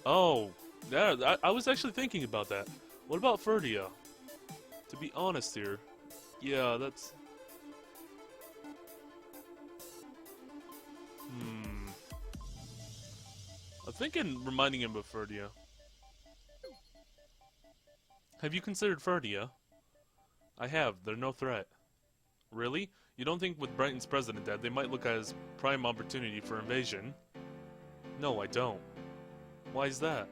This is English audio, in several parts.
Oh, yeah, I was actually thinking about that. What about Ferdia? To be honest here, yeah, that's... Hmm... I'm thinking reminding him of Ferdia. Have you considered Ferdia? I have, they're no threat. Really? You don't think with Brighton's president dead, they might look at as prime opportunity for invasion? No, I don't. Why is that?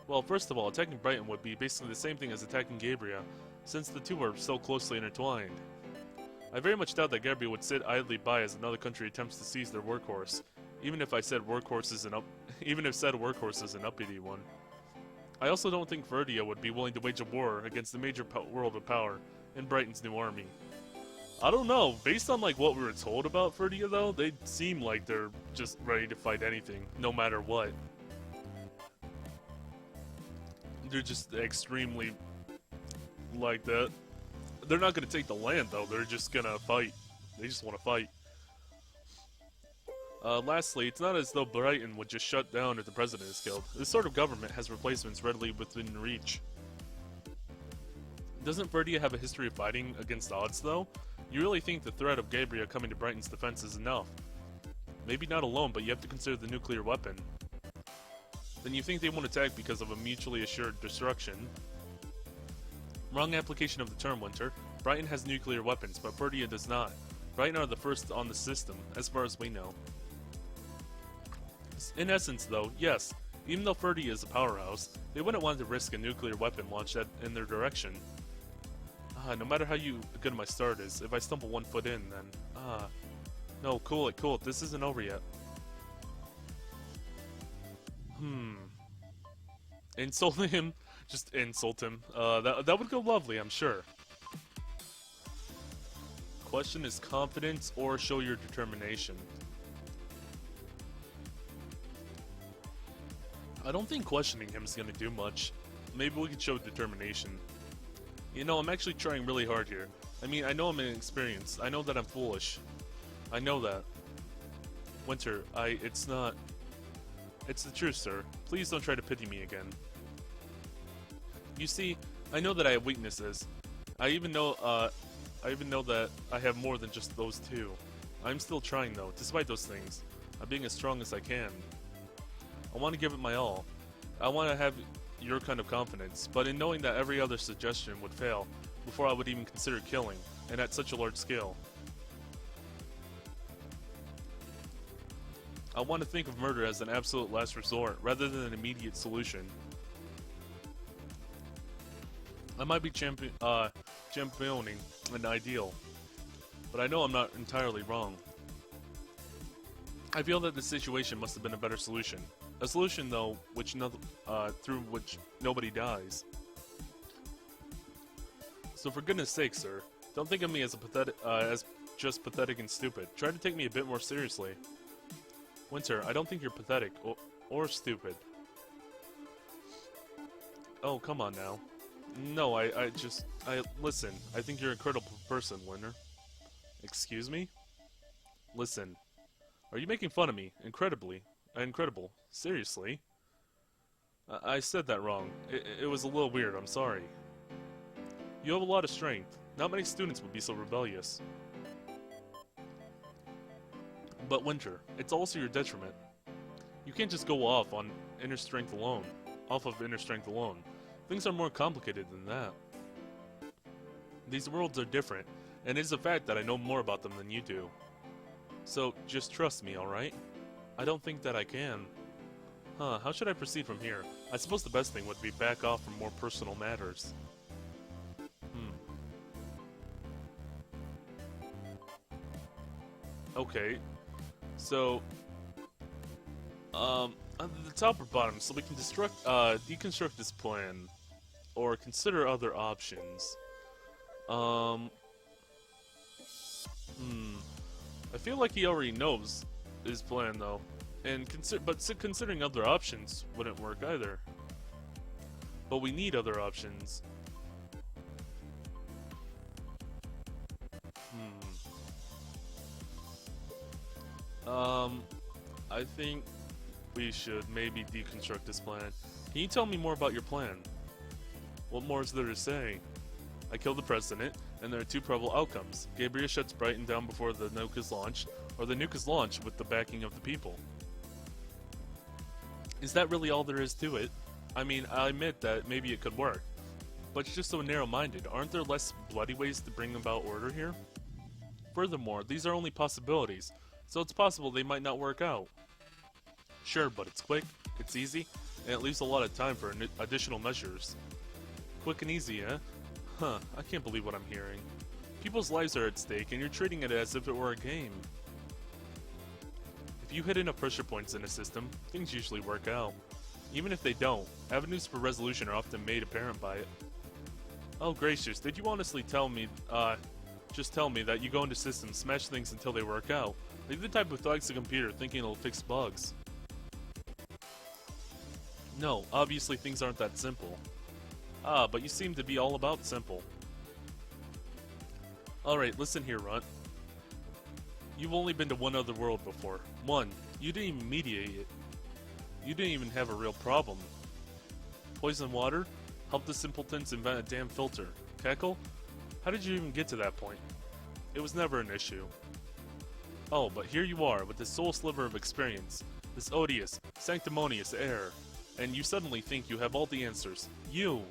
Well, first of all, attacking Brighton would be basically the same thing as attacking Gabriel, since the two are so closely intertwined. I very much doubt that Gabriel would sit idly by as another country attempts to seize their workhorse, even if said workhorse is an uppity one. I also don't think Verdia would be willing to wage a war against the major world of power in Brighton's new army. I don't know, based on like what we were told about Verdia though, they seem like they're just ready to fight anything, no matter what. They're just extremely like that. They're not gonna take the land though, they're just gonna fight. They just wanna fight. Lastly, it's not as though Brighton would just shut down if the president is killed. This sort of government has replacements readily within reach. Doesn't Verdia have a history of fighting against odds, though? You really think the threat of Gabriel coming to Brighton's defense is enough? Maybe not alone, but you have to consider the nuclear weapon. Then you think they won't attack because of a mutually assured destruction? Wrong application of the term, Winter. Brighton has nuclear weapons, but Verdia does not. Brighton are the first on the system, as far as we know. In essence, though, yes, even though Verdia is a powerhouse, they wouldn't want to risk a nuclear weapon launched in their direction. No matter how good my start is, if I stumble 1 foot in, then... No, cool it, this isn't over yet. Insult him? Just insult him. That would go lovely, I'm sure. Question is confidence or show your determination. I don't think questioning him is going to do much. Maybe we could show determination. You know, I'm actually trying really hard here. I mean, I know I'm inexperienced. I know that I'm foolish. I know that. Winter, it's not... It's the truth, sir. Please don't try to pity me again. You see, I know that I have weaknesses. I even know that I have more than just those two. I'm still trying, though, despite those things. I'm being as strong as I can. I want to give it my all. I want to have your kind of confidence, but in knowing that every other suggestion would fail before I would even consider killing, and at such a large scale. I want to think of murder as an absolute last resort, rather than an immediate solution. I might be championing an ideal, but I know I'm not entirely wrong. I feel that the situation must have been a better solution. A solution, though, through which nobody dies. So for goodness sake, sir, don't think of me as just pathetic and stupid. Try to take me a bit more seriously. Winter, I don't think you're pathetic or stupid. Oh, come on now. No, listen, I think you're an incredible person, Winter. Excuse me? Listen. Are you making fun of me? Incredible. Seriously? I said that wrong. It was a little weird, I'm sorry. You have a lot of strength. Not many students would be so rebellious. But Winter, it's also your detriment. You can't just go off of inner strength alone. Things are more complicated than that. These worlds are different, and it is a fact that I know more about them than you do. So, just trust me, alright? I don't think that I can. How should I proceed from here? I suppose the best thing would be back off from more personal matters. Okay. So, at the top or bottom, so we can deconstruct this plan, or consider other options. I feel like he already knows his plan, though, and considering other options wouldn't work either. But we need other options. I think we should maybe deconstruct this plan. Can you tell me more about your plan? What more is there to say? I killed the president, and there are two probable outcomes. Gabriel shuts Brighton down before the nuke is launched, or the nuke is launched with the backing of the people. Is that really all there is to it? I mean, I admit that maybe it could work, but it's just so narrow-minded. Aren't there less bloody ways to bring about order here? Furthermore, these are only possibilities, so it's possible they might not work out. Sure, but it's quick, it's easy, and it leaves a lot of time for additional measures. Quick and easy, eh? Huh, I can't believe what I'm hearing. People's lives are at stake, and you're treating it as if it were a game. If you hit enough pressure points in a system, things usually work out. Even if they don't, avenues for resolution are often made apparent by it. Oh gracious, did you honestly tell me, just tell me that you go into systems, smash things until they work out? Are you the type who thugs a computer thinking it'll fix bugs? No, obviously things aren't that simple. Ah, but you seem to be all about simple. Alright, listen here, Runt. You've only been to one other world before. One, you didn't even mediate it. You didn't even have a real problem. Poison water? Help the simpletons invent a damn filter. Cackle? How did you even get to that point? It was never an issue. Oh, but here you are, with this sole sliver of experience. This odious, sanctimonious air. And you suddenly think you have all the answers. You!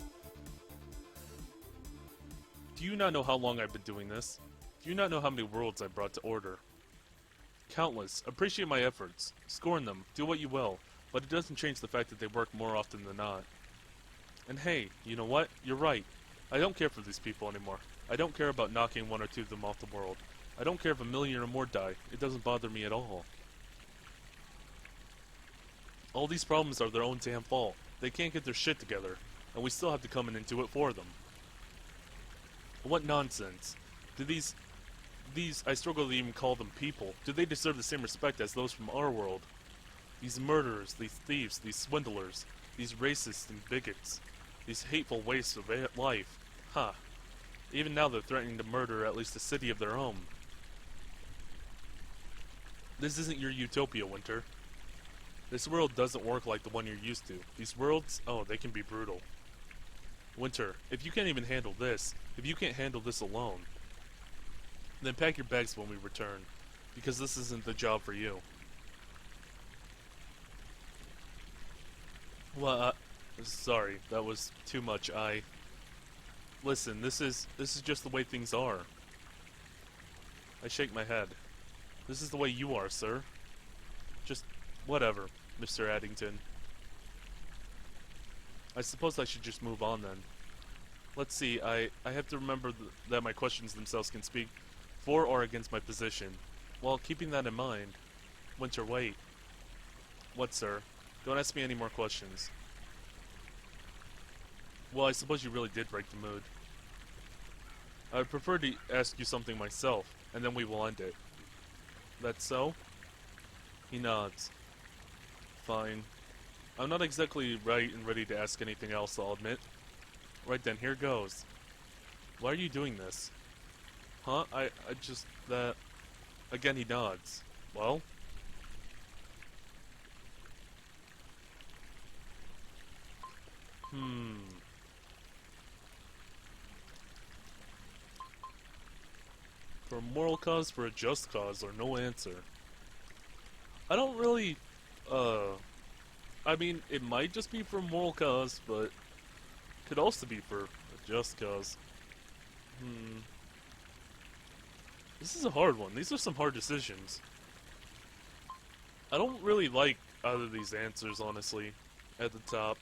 Do you not know how long I've been doing this? Do you not know how many worlds I brought to order? Countless. Appreciate my efforts. Scorn them. Do what you will. But it doesn't change the fact that they work more often than not. And hey, you know what? You're right. I don't care for these people anymore. I don't care about knocking one or two of them off the world. I don't care if 1 million or more die. It doesn't bother me at all. All these problems are their own damn fault. They can't get their shit together, and we still have to come in and do it for them. What nonsense. Do these, I struggle to even call them people, do they deserve the same respect as those from our world? These murderers, these thieves, these swindlers, these racists and bigots, these hateful wastes of life. Huh. Even now they're threatening to murder at least a city of their own. This isn't your utopia, Winter. This world doesn't work like the one you're used to. These worlds, oh, they can be brutal. Winter, if you can't even handle this, if you can't handle this alone, then pack your bags when we return, because this isn't the job for you. Well, sorry, that was too much. Listen, this is just the way things are. I shake my head. This is the way you are, sir. Just whatever, Mr. Addington. I suppose I should just move on then. Let's see, I have to remember that my questions themselves can speak for or against my position. While keeping that in mind, Winter, wait. What, sir? Don't ask me any more questions. Well, I suppose you really did break the mood. I would prefer to ask you something myself, and then we will end it. That's so? He nods. Fine. I'm not exactly right and ready to ask anything else, I'll admit. Right then, here goes. Why are you doing this? Huh? I just, that... Again, he nods. Well? For a moral cause, for a just cause, or no answer. I don't really, I mean, it might just be for a moral cause, but could also be for a just cause. This is a hard one. These are some hard decisions. I don't really like either of these answers, honestly, at the top.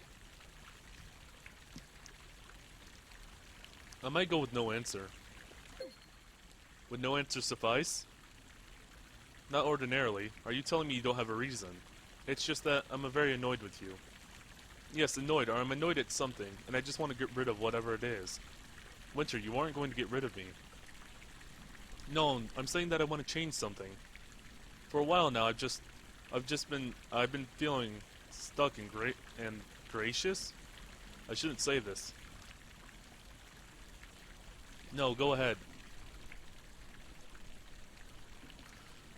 I might go with no answer. Would no answer suffice? Not ordinarily. Are you telling me you don't have a reason? It's just that I'm very annoyed with you. Yes, annoyed, or I'm annoyed at something, and I just want to get rid of whatever it is. Winter, you aren't going to get rid of me. No, I'm saying that I want to change something. For a while now, I've been feeling stuck and gracious? I shouldn't say this. No, go ahead.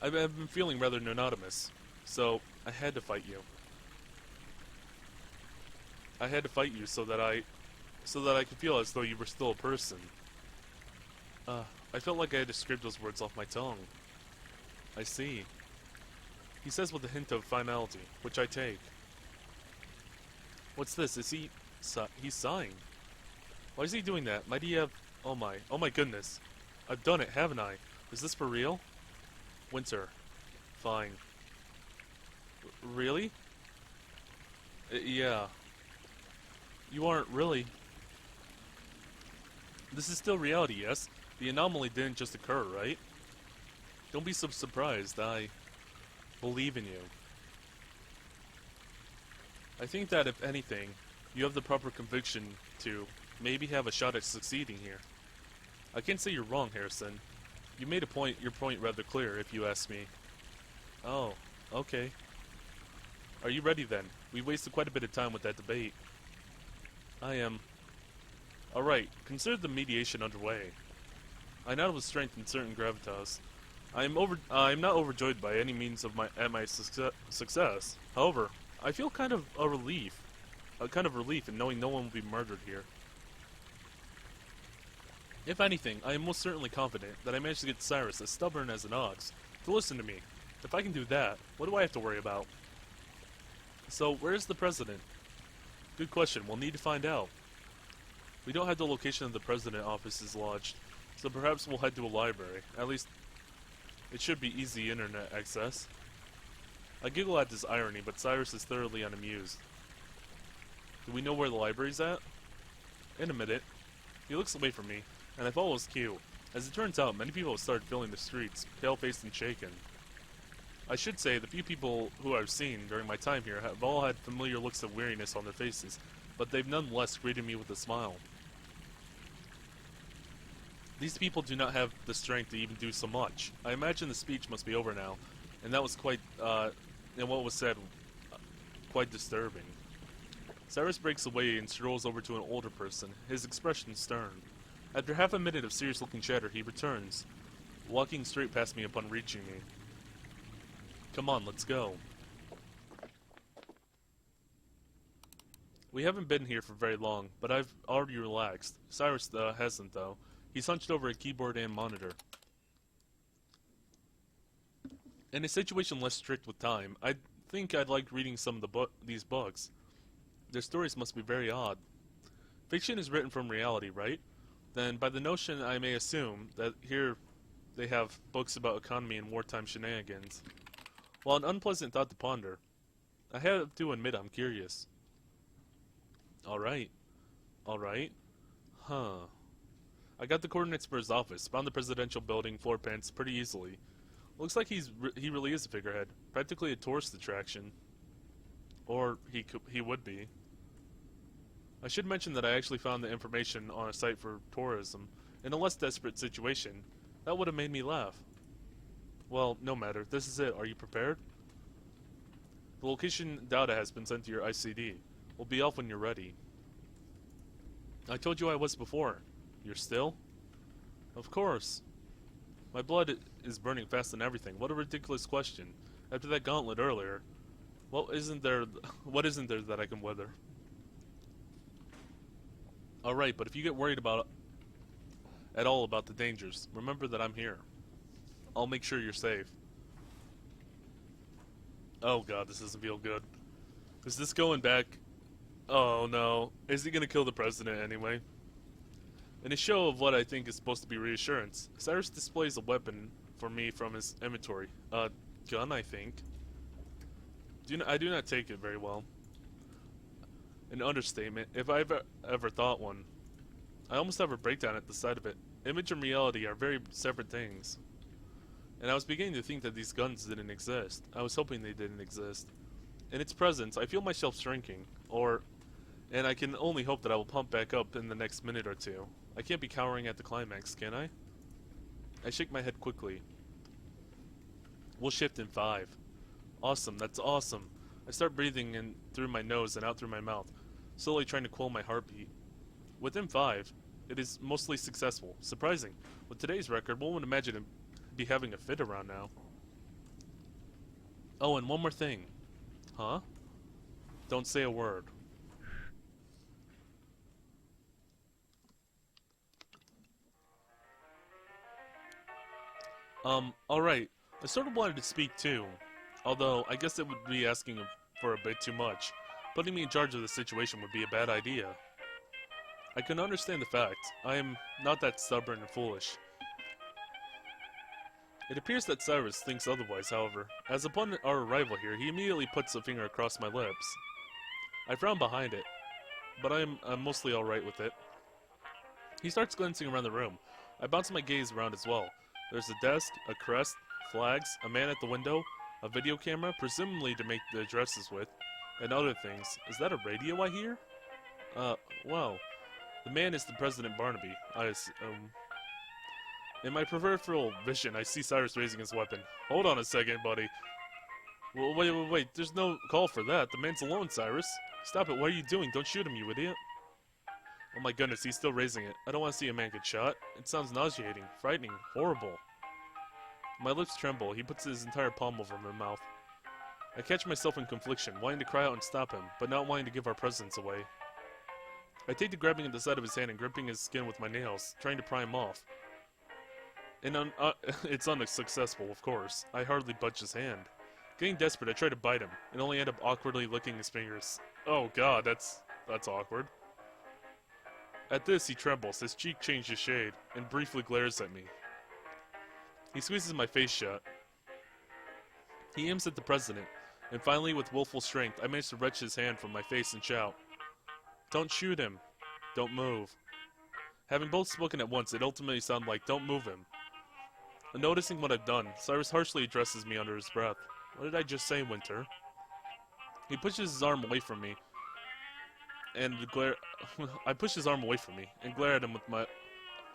I've been feeling rather anonymous, so I had to fight you. I had to fight you so that I could feel as though you were still a person. I felt like I had to scrape those words off my tongue. I see. He says with a hint of finality, which I take. What's this? Is he... he's sighing. Why is he doing that? Might he have... Oh my goodness. I've done it, haven't I? Is this for real? Winter. Fine. Really? Yeah. You aren't really. This is still reality, yes? The anomaly didn't just occur, right? Don't be so surprised. I believe in you. I think that, if anything, you have the proper conviction to maybe have a shot at succeeding here. I can't say you're wrong, Harrison. You made your point rather clear, if you ask me. Oh, okay. Are you ready then? We wasted quite a bit of time with that debate. I am. Alright, consider the mediation underway. I now have a strength in certain gravitas. I am not overjoyed by any means of my success. However, I feel kind of relief in knowing no one will be murdered here. If anything, I am most certainly confident that I managed to get Cyrus, as stubborn as an ox, to listen to me. If I can do that, what do I have to worry about? So, where's the president? Good question. We'll need to find out. We don't have the location of the president offices lodged, so perhaps we'll head to a library. At least, it should be easy internet access. I giggle at this irony, but Cyrus is thoroughly unamused. Do we know where the library's at? In a minute. He looks away from me, and I follow his cue. As it turns out, many people have started filling the streets, pale-faced and shaken. I should say, the few people who I've seen during my time here have all had familiar looks of weariness on their faces, but they've nonetheless greeted me with a smile. These people do not have the strength to even do so much. I imagine the speech must be over now, and that was quite, and what was said, quite disturbing. Cyrus breaks away and strolls over to an older person, his expression stern. After half a minute of serious-looking chatter, he returns, walking straight past me upon reaching me. Come on, let's go. We haven't been here for very long, but I've already relaxed. Cyrus hasn't, though. He's hunched over a keyboard and monitor. In a situation less strict with time, I think I'd like reading some of these books. Their stories must be very odd. Fiction is written from reality, right? Then, by the notion, I may assume that here they have books about economy and wartime shenanigans. While an unpleasant thought to ponder, I have to admit I'm curious. Alright. Huh. I got the coordinates for his office, found the presidential building floor plans pretty easily. Looks like he really is a figurehead, practically a tourist attraction. Or he would be. I should mention that I actually found the information on a site for tourism. In a less desperate situation, that would have made me laugh. Well, no matter. This is it. Are you prepared? The location data has been sent to your ICD. We'll be off when you're ready. I told you I was before. You're still? Of course. My blood is burning fast and everything. What a ridiculous question. After that gauntlet earlier, what isn't there that I can weather? Alright, but if you get worried at all about the dangers, remember that I'm here. I'll make sure you're safe. Oh god, this doesn't feel good. Is this going back? Oh no. Is he gonna kill the president anyway? In a show of what I think is supposed to be reassurance, Cyrus displays a weapon for me from his inventory. A gun, I think. I do not take it very well. An understatement, if I've ever thought one. I almost have a breakdown at the sight of it. Image and reality are very separate things. And I was beginning to think that these guns didn't exist. I was hoping they didn't exist. In its presence, I feel myself shrinking. And I can only hope that I will pump back up in the next minute or two. I can't be cowering at the climax, can I? I shake my head quickly. We'll shift in 5. Awesome, that's awesome. I start breathing in through my nose and out through my mouth, slowly trying to quell my heartbeat. Within 5, it is mostly successful. Surprising. With today's record, one would imagine it be having a fit around now. Oh, and one more thing. Huh? Don't say a word. Alright. I sort of wanted to speak too. Although, I guess it would be asking for a bit too much. Putting me in charge of the situation would be a bad idea. I can understand the fact. I am not that stubborn and foolish. It appears that Cyrus thinks otherwise, however. As upon our arrival here, he immediately puts a finger across my lips. I frown behind it, but I'm mostly alright with it. He starts glancing around the room. I bounce my gaze around as well. There's a desk, a crest, flags, a man at the window, a video camera, presumably to make the addresses with, and other things. Is that a radio I hear? Well, the man is the President Barnaby, I assume. In my peripheral vision, I see Cyrus raising his weapon. Hold on a second, buddy. Well, wait, there's no call for that. The man's alone, Cyrus. Stop it, what are you doing? Don't shoot him, you idiot. Oh my goodness, he's still raising it. I don't want to see a man get shot. It sounds nauseating, frightening, horrible. My lips tremble. He puts his entire palm over my mouth. I catch myself in confliction, wanting to cry out and stop him, but not wanting to give our presence away. I take to grabbing at the side of his hand and gripping his skin with my nails, trying to pry him off. And it's unsuccessful, of course. I hardly budge his hand. Getting desperate, I try to bite him, and only end up awkwardly licking his fingers. Oh god, that's awkward. At this, he trembles, his cheek changes shade, and briefly glares at me. He squeezes my face shut. He aims at the president, and finally, with willful strength, I manage to wrench his hand from my face and shout, "Don't shoot him. Don't move." Having both spoken at once, it ultimately sounded like, "Don't move him." And noticing what I've done, Cyrus harshly addresses me under his breath. What did I just say, Winter? He pushes his arm away from me, and I push his arm away from me and glare at him with my,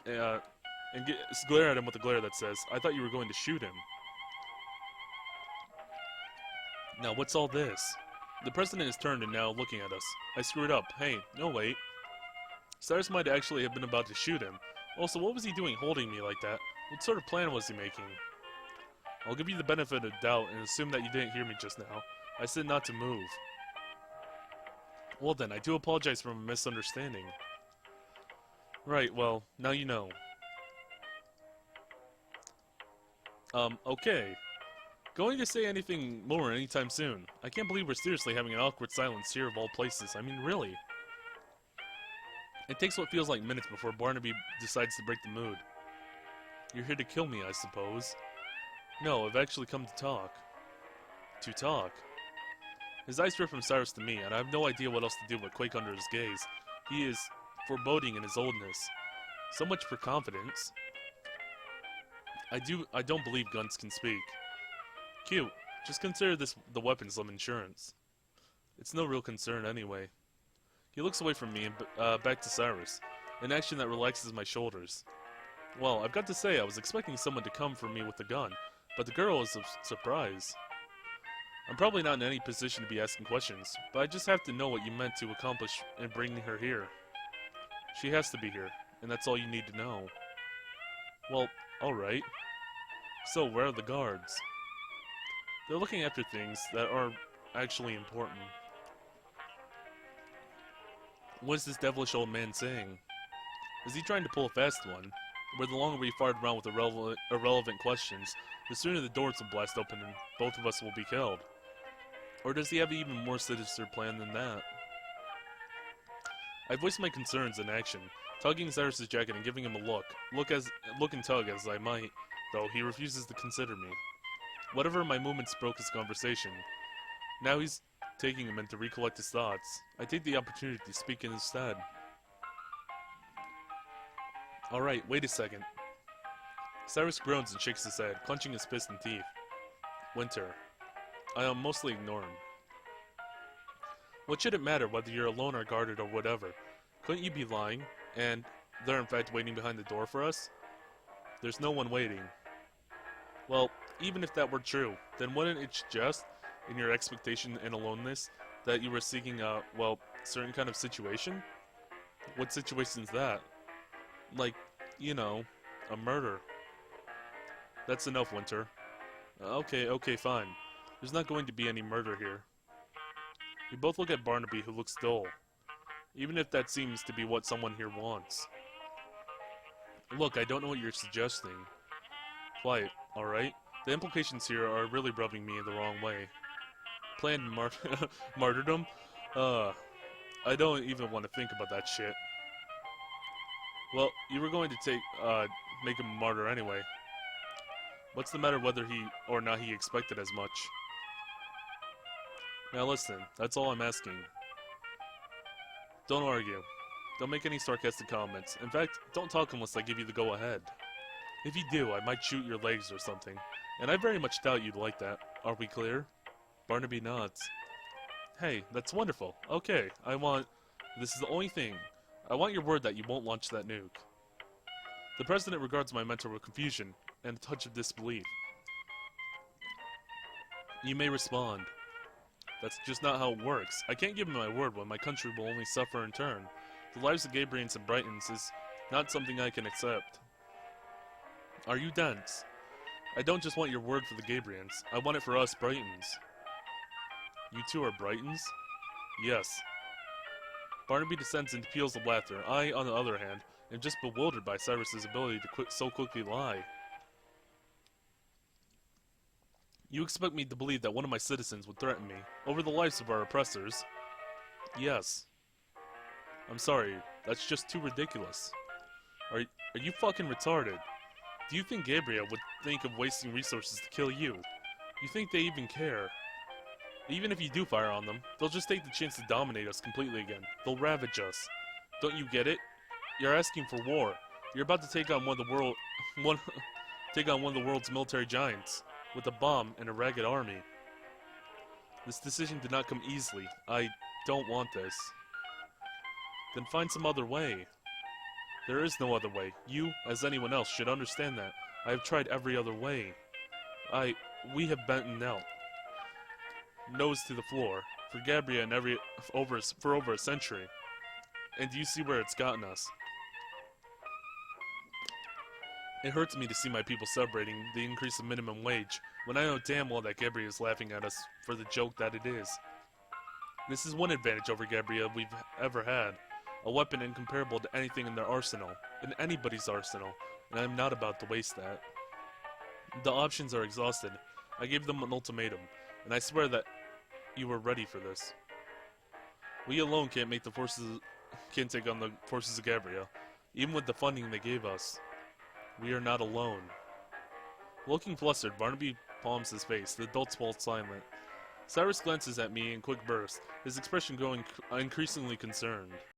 glare at him with a glare that says, "I thought you were going to shoot him." Now, what's all this? The president is turned and now looking at us. I screwed up. Hey, no wait. Cyrus might actually have been about to shoot him. Also, what was he doing holding me like that? What sort of plan was he making? I'll give you the benefit of doubt and assume that you didn't hear me just now. I said not to move. Well then, I do apologize for my misunderstanding. Right, well, now you know. Okay. Going to say anything more anytime soon. I can't believe we're seriously having an awkward silence here of all places. I mean, really. It takes what feels like minutes before Barnaby decides to break the mood. You're here to kill me, I suppose. No, I've actually come to talk. To talk? His eyes drift from Cyrus to me, and I have no idea what else to do but quake under his gaze. He is foreboding in his oldness. So much for confidence. I don't believe guns can speak. Cute. Just consider this the weapons some insurance. It's no real concern anyway. He looks away from me and back to Cyrus, an action that relaxes my shoulders. Well, I've got to say, I was expecting someone to come for me with a gun, but the girl is a surprise. I'm probably not in any position to be asking questions, but I just have to know what you meant to accomplish in bringing her here. She has to be here, and that's all you need to know. Well, alright. So, where are the guards? They're looking after things that are actually important. What is this devilish old man saying? Is he trying to pull a fast one? Where the longer we fart around with irrelevant questions, the sooner the doors will blast open and both of us will be killed. Or does he have an even more sinister plan than that? I voiced my concerns in action, tugging Cyrus' jacket and giving him a look and tug as I might, though he refuses to consider me. Whatever my movements broke his conversation. Now he's taking a minute to recollect his thoughts. I take the opportunity to speak in his stead. Alright, wait a second. Cyrus groans and shakes his head, clenching his fists and teeth. Winter. I mostly ignore him. What should it matter whether you're alone or guarded or whatever? Couldn't you be lying, and they're in fact waiting behind the door for us? There's no one waiting. Well, even if that were true, then wouldn't it suggest, in your expectation and aloneness, that you were seeking a, well, certain kind of situation? What situation's that? Like, you know, a murder. That's enough, Winter. Okay, fine. There's not going to be any murder here. We both look at Barnaby, who looks dull. Even if that seems to be what someone here wants. Look, I don't know what you're suggesting. Quiet, alright? The implications here are really rubbing me the wrong way. Planned martyrdom? I don't even want to think about that shit. Well, you were going to make him a martyr anyway. What's the matter whether he or not he expected as much? Now listen, that's all I'm asking. Don't argue. Don't make any sarcastic comments. In fact, don't talk unless I give you the go-ahead. If you do, I might shoot your legs or something. And I very much doubt you'd like that. Are we clear? Barnaby nods. Hey, that's wonderful. Okay, this is the only thing. I want your word that you won't launch that nuke. The President regards my mentor with confusion and a touch of disbelief. You may respond. That's just not how it works. I can't give him my word when my country will only suffer in turn. The lives of Gabrians and Brightons is not something I can accept. Are you dense? I don't just want your word for the Gabrians. I want it for us Brightons. You two are Brightons? Yes. Barnaby descends into peals of laughter. I, on the other hand, am just bewildered by Cyrus's ability to so quickly lie. You expect me to believe that one of my citizens would threaten me over the lives of our oppressors? Yes. I'm sorry, that's just too ridiculous. Are you fucking retarded? Do you think Gabriel would think of wasting resources to kill you? You think they even care? Even if you do fire on them, they'll just take the chance to dominate us completely again. They'll ravage us. Don't you get it? You're asking for war. You're about to take on one of the world's military giants with a bomb and a ragged army. This decision did not come easily. I don't want this. Then find some other way. There is no other way. You, as anyone else, should understand that. I have tried every other way. We have bent knelt. Nose to the floor. For Gabriel and for over a century. And do you see where it's gotten us? It hurts me to see my people celebrating the increase of minimum wage, when I know damn well that Gabriel is laughing at us for the joke that it is. This is one advantage over Gabriel we've ever had. A weapon incomparable to anything in their arsenal, in anybody's arsenal, and I'm not about to waste that. The options are exhausted. I gave them an ultimatum, and I swear that you were ready for this. We alone can't take on the forces of Gabriel, even with the funding they gave us. We are not alone. Looking flustered, Barnaby palms his face. The adults fall silent. Cyrus glances at me in quick bursts, his expression growing increasingly concerned.